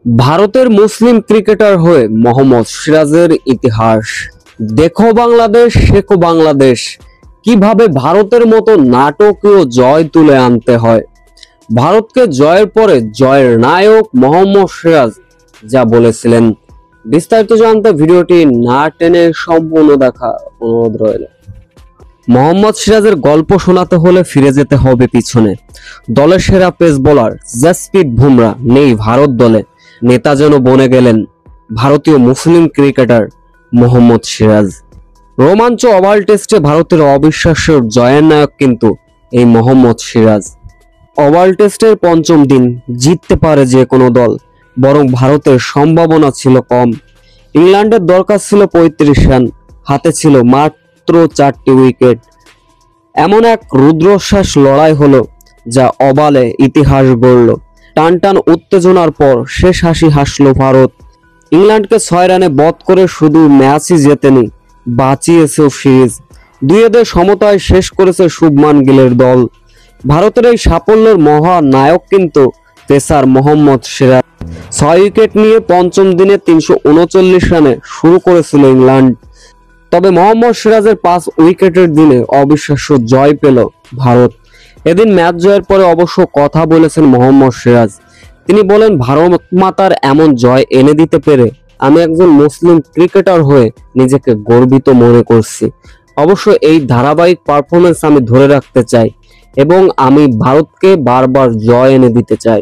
ভারতের মুসলিম ক্রিকেটার হয়ে মোহাম্মদ সিরাজের ইতিহাস। দেখো বাংলাদেশ, শেখো বাংলাদেশ, কিভাবে ভারতের মতো নাটকীয় জয় তুলে আনতে হয়। ভারতকে জয়ের পরে জয়ের নায়ক মোহাম্মদ সিরাজ যা বলেছিলেন, বিস্তারিত জানতে ভিডিওটি না টেনে সম্পূর্ণ দেখা অনুরোধ রইল। মোহাম্মদ সিরাজের গল্প শোনাতে হলে ফিরে যেতে হবে পিছনে। দলের সেরা পেস বোলার জসপ্রীত বুমরা নেই ভারত দলে, নেতা যেন বনে গেলেন ভারতীয় মুসলিম ক্রিকেটার মোহাম্মদ সিরাজ। রোমাঞ্চ ওভাল টেস্টে ভারতের অবিশ্বাস্য জয়ের নায়ক কিন্তু এই মোহাম্মদ সিরাজ। ওভাল টেস্টের পঞ্চম দিন জিততে পারে যে কোনো দল, বরং ভারতের সম্ভাবনা ছিল কম। ইংল্যান্ডের দরকার ছিল 35 রান, হাতে ছিল মাত্র 4টি উইকেট। এমন এক রুদ্রশ্বাস লড়াই হলো যা ওভালে ইতিহাস গড়ল। টানটান উত্তেজনার পর শেষ হাসি হাসলো ভারত। ইংল্যান্ডকে 6 রানে বধ করে শুধু ম্যাচই জেতেনি, বাঁচিয়েছেও সিরিজ। 2-2 সমতায় শেষ করেছে শুভমান গিলের দল। ভারতের এই সাফল্যের মহানায়ক কিন্তু পেসার মোহাম্মদ সিরাজ। 6 উইকেট নিয়ে পঞ্চম দিনে 339 রানে শুরু করেছিল ইংল্যান্ড। তবে মোহাম্মদ সিরাজের 5 উইকেটের দিনে অবিশ্বাস্য জয় পেল ভারত। এদিন ম্যাচ জয়ের পরে অবশ্য কথা বলেছেন মোহাম্মদ সিরাজ। তিনি বলেন, ভারত মাতার এমন জয় এনে দিতে পেরে আমি একজন মুসলিম ক্রিকেটার হয়ে নিজেকে গর্বিত মনে করছি। অবশ্য এই ধারাবাহিক পারফরমেন্স আমি ধরে রাখতে চাই এবং আমি ভারতকে বারবার জয় এনে দিতে চাই।